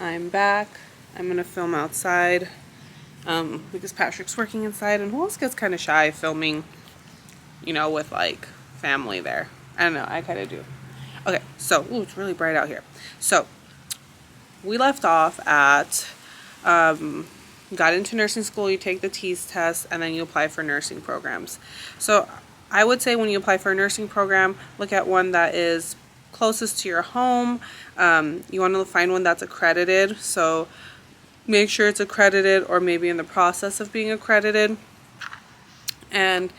I'm back. I'm gonna film outside because Patrick's working inside, and who else gets kind of shy filming, with like family there? I don't know. I kind of do. Okay, so it's really bright out here. So we left off at got into nursing school. You take the TEAS test, and then you apply for nursing programs. So I would say when you apply for a nursing program, look at one that is closest to your home. You want to find one that's accredited, so make sure it's accredited or maybe in the process of being accredited, and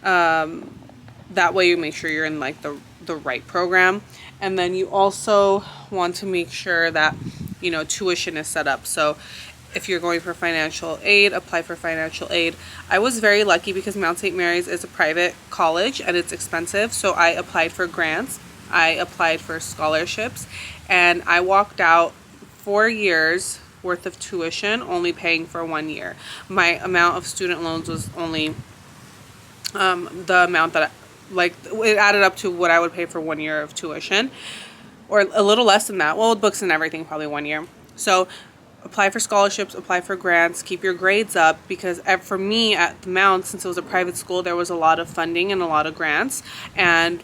that way you make sure you're in like the right program. And then you also want to make sure that tuition is set up. So if you're going for financial aid, apply for financial aid. I was very lucky because Mount St. Mary's is a private college and it's expensive, so I applied for grants. I applied for scholarships, and I walked out 4 years worth of tuition only paying for 1 year. My amount of student loans was only the amount that it added up to what I would pay for 1 year of tuition, or a little less than that. Well, with books and everything, probably 1 year. So apply for scholarships, apply for grants, keep your grades up, because for me at the Mount, since it was a private school, there was a lot of funding and a lot of grants, and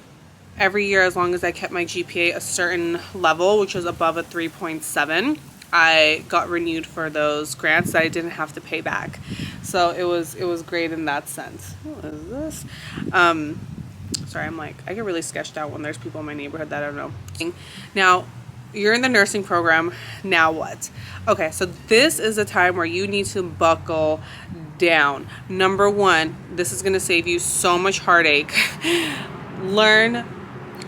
every year, as long as I kept my GPA a certain level, which was above a 3.7, I got renewed for those grants that I didn't have to pay back. So it was great in that sense. What is this? Sorry, I get really sketched out when there's people in my neighborhood that I don't know. Now, you're in the nursing program. Now what? Okay, so this is a time where you need to buckle down. Number one, this is going to save you so much heartache. Learn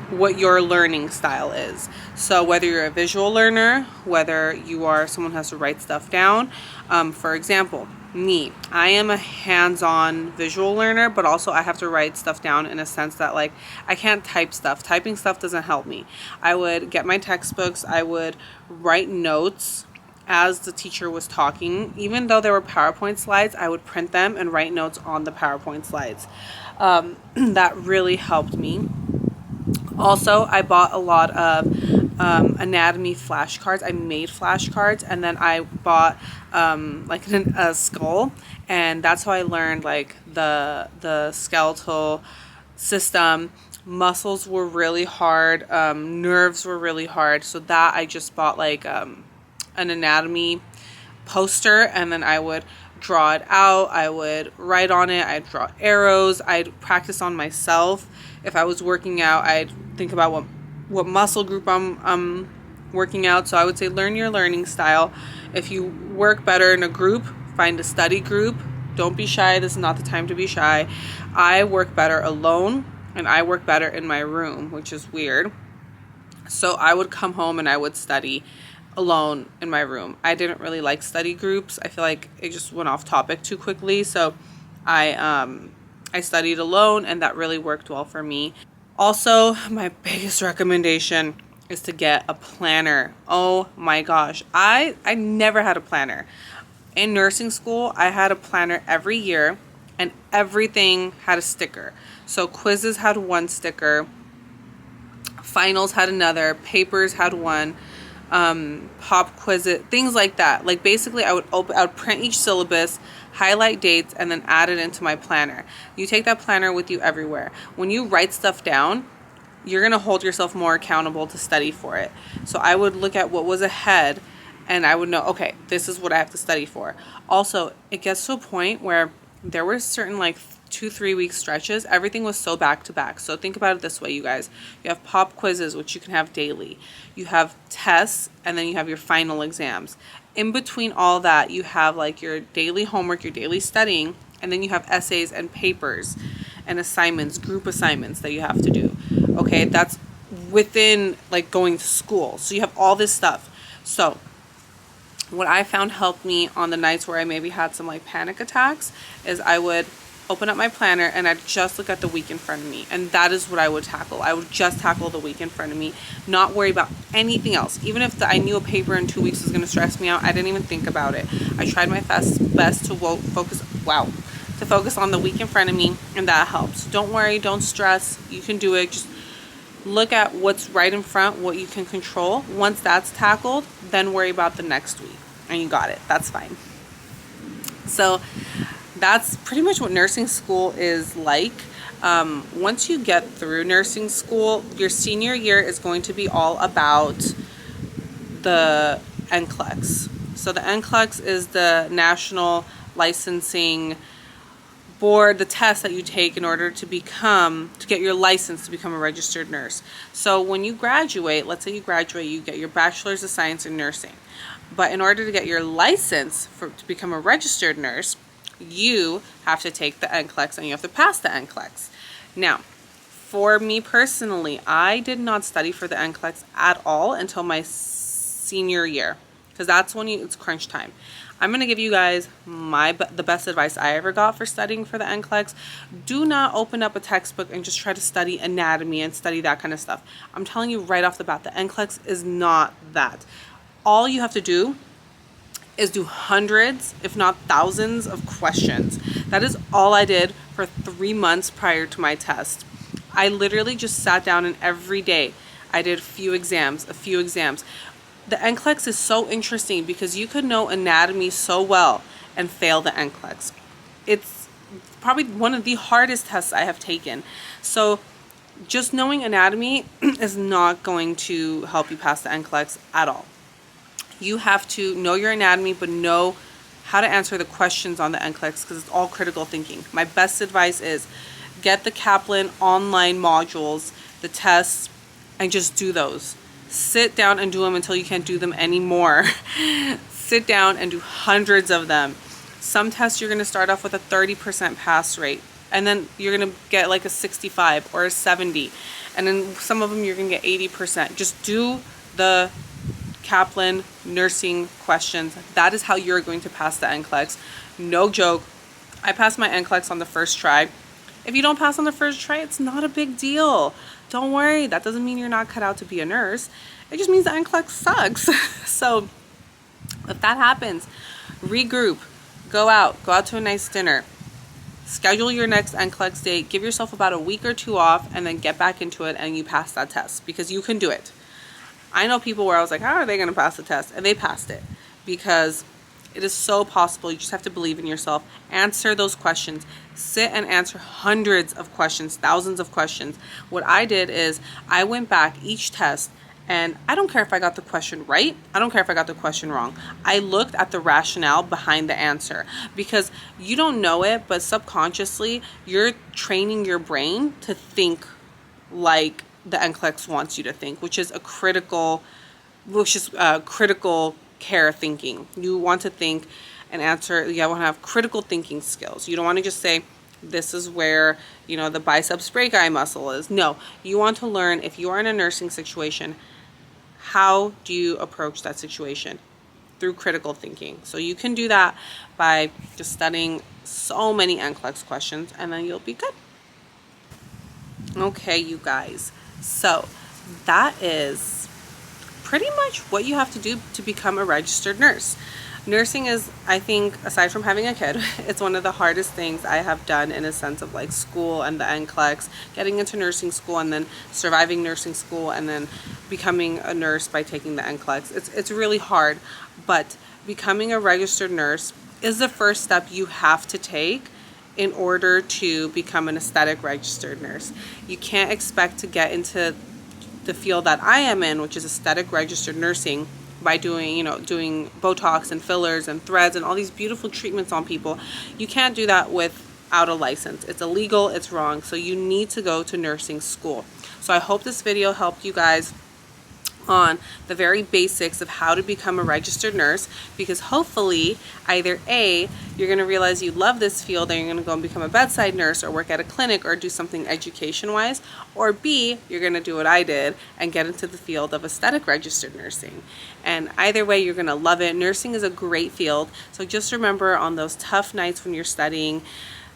what your learning style is. So whether you're a visual learner, whether you are someone who has to write stuff down. For example, me, I am a hands-on visual learner, but also I have to write stuff down in a sense that I can't type stuff. Typing stuff doesn't help me. I would get my textbooks, I would write notes as the teacher was talking. Even though there were PowerPoint slides, I would print them and write notes on the PowerPoint slides. That really helped me. Also, I bought a lot of anatomy flashcards. I made flashcards, and then I bought a skull, and that's how I learned the skeletal system. Muscles were really hard, nerves were really hard, so that I just bought an anatomy poster, and then I would draw it out, I would write on it, I'd draw arrows, I'd practice on myself. If I was working out, I'd think about what muscle group I'm working out. So I would say learn your learning style. If you work better in a group, find a study group. Don't be shy. This is not the time to be shy. I work better alone, and I work better in my room, which is weird. So I would come home and I would study alone in my room. I didn't really like study groups. I feel like it just went off topic too quickly. So I studied alone, and that really worked well for me. Also, my biggest recommendation is to get a planner. Oh my gosh. I never had a planner. In nursing school, I had a planner every year, and everything had a sticker. So quizzes had one sticker, finals had another, papers had one, pop quiz it, things like that. Basically I would print each syllabus, highlight dates, and then add it into my planner. You take that planner with you everywhere. When you write stuff down, you're going to hold yourself more accountable to study for it. So I would look at what was ahead, and I would know, okay, this is what I have to study for. Also, it gets to a point where there were certain 2-3 week stretches, everything was so back to back. So think about it this way, you guys. You have pop quizzes, which you can have daily. You have tests, and then you have your final exams. In between all that, you have your daily homework, your daily studying, and then you have essays and papers and assignments, group assignments that you have to do. Okay, that's within going to school. So you have all this stuff. So what I found helped me on the nights where I maybe had some panic attacks is I would open up my planner and I'd just look at the week in front of me, and that is what I would tackle. I would just tackle the week in front of me, not worry about anything else. Even if I knew a paper in 2 weeks was going to stress me out, I didn't even think about it. I tried my best to focus on the week in front of me, and that helps. Don't worry, don't stress. You can do it. Just Look at what's right in front, what you can control. Once that's tackled, then worry about the next week. And you got it. That's fine. So that's pretty much what nursing school is like. Once you get through nursing school, your senior year is going to be all about the Nclex. So the Nclex is the national licensing board, the test that you take in order to get your license to become a registered nurse. So when you graduate, let's say you graduate, you get your bachelor's of science in nursing. But in order to get your license to become a registered nurse, you have to take the Nclex and you have to pass the Nclex. Now, for me personally, I did not study for the Nclex at all until my senior year, because that's when it's crunch time. I'm going to give you guys the best advice I ever got for studying for the Nclex. Do not open up a textbook and just try to study anatomy and study that kind of stuff. I'm telling you right off the bat, the Nclex is not that. All you have to do is do hundreds, if not thousands, of questions. That is all I did for 3 months prior to my test. I literally just sat down and every day I did a few exams. The Nclex is so interesting because you could know anatomy so well and fail the Nclex. It's probably one of the hardest tests I have taken. So just knowing anatomy is not going to help you pass the Nclex at all. You have to know your anatomy, but know how to answer the questions on the Nclex because it's all critical thinking. My best advice is get the Kaplan online modules, the tests, and just do those. Sit down and do them until you can't do them anymore. Sit down and do hundreds of them. Some tests you're going to start off with a 30% pass rate, and then you're going to get like a 65 or a 70, and then some of them you're going to get 80%. Just do the Kaplan nursing questions. That is how you're going to pass the Nclex. No joke. I passed my Nclex on the first try. If you don't pass on the first try, it's not a big deal. Don't worry. That doesn't mean you're not cut out to be a nurse. It just means the Nclex sucks. So if that happens, regroup, go out to a nice dinner, schedule your next Nclex date, give yourself about a week or 2 off, and then get back into it and you pass that test because you can do it. I know people where I was like, how are they going to pass the test? And they passed it because it is so possible. You just have to believe in yourself. Answer those questions. Sit and answer hundreds of questions, thousands of questions. What I did is I went back each test, and I don't care if I got the question right. I don't care if I got the question wrong. I looked at the rationale behind the answer because you don't know it, but subconsciously you're training your brain to think like the Nclex wants you to think, which is critical care thinking. You want to think and answer. You want to have critical thinking skills. You don't want to just say, this is where, the biceps brachii muscle is. No, you want to learn, if you are in a nursing situation, how do you approach that situation? Through critical thinking. So you can do that by just studying so many Nclex questions, and then you'll be good. Okay, you guys. So that is pretty much what you have to do to become a registered nurse. Nursing is, I think, aside from having a kid, it's one of the hardest things I have done in a sense of like school and the Nclex, getting into nursing school and then surviving nursing school and then becoming a nurse by taking the Nclex. It's really hard, but becoming a registered nurse is the first step you have to take in order to become an aesthetic registered nurse. You can't expect to get into the field that I am in, which is aesthetic registered nursing, by doing Botox and fillers and threads and all these beautiful treatments on people. You can't do that without a license. It's illegal, it's wrong. So you need to go to nursing school. So I hope this video helped you guys on the very basics of how to become a registered nurse, because hopefully either A, you're going to realize you love this field and you're going to go and become a bedside nurse or work at a clinic or do something education wise, or B, you're going to do what I did and get into the field of aesthetic registered nursing. And either way, you're going to love it. Nursing is a great field. So just remember, on those tough nights when you're studying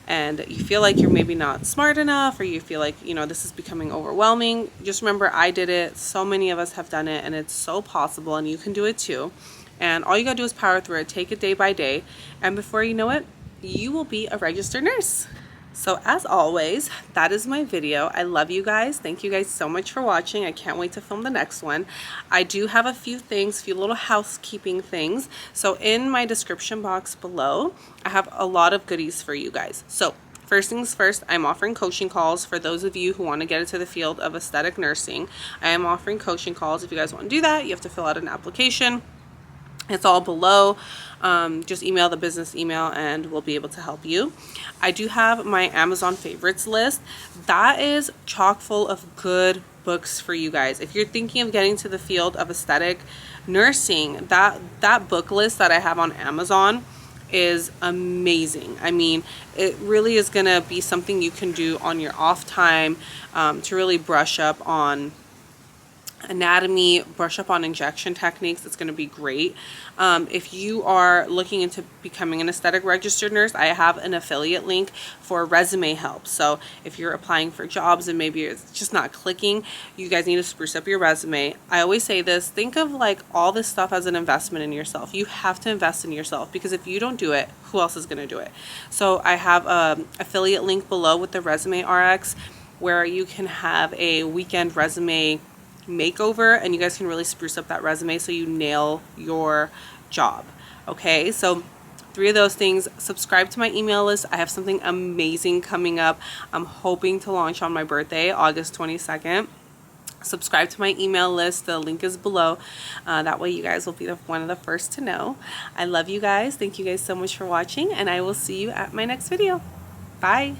and you feel like you're maybe not smart enough, or you feel like, this is becoming overwhelming, just remember, I did it. So many of us have done it, and it's so possible, and you can do it too. And all you gotta do is power through it, take it day by day, and before you know it, you will be a registered nurse. So as always, that is my video. I love you guys. Thank you guys so much for watching. I can't wait to film the next one. I do have a few little housekeeping things. So in my description box below, I have a lot of goodies for you guys. So first things first, I'm offering coaching calls for those of you who want to get into the field of aesthetic nursing. I am offering coaching calls. If you guys want to do that, you have to fill out an application. It's all below. Just email the business email and we'll be able to help you. I do have my Amazon favorites list. That is chock full of good books for you guys. If you're thinking of getting to the field of aesthetic nursing, that book list that I have on Amazon is amazing. I mean, it really is going to be something you can do on your off time to really brush up on anatomy, brush up on injection techniques. It's going to be great. If you are looking into becoming an aesthetic registered nurse, I have an affiliate link for resume help. So if you're applying for jobs and maybe it's just not clicking, you guys need to spruce up your resume. I always say this, think of like all this stuff as an investment in yourself. You have to invest in yourself, because if you don't do it, who else is going to do it? So I have an affiliate link below with the Resume RX where you can have a weekend resume makeover and you guys can really spruce up that resume so you nail your job. Okay, so 3 of those things. Subscribe to my email list. I have something amazing coming up. I'm hoping to launch on my birthday, August 22nd. Subscribe to my email list. The link is below. That way you guys will be one of the first to know. I love you guys. Thank you guys so much for watching, and I will see you at my next video. Bye.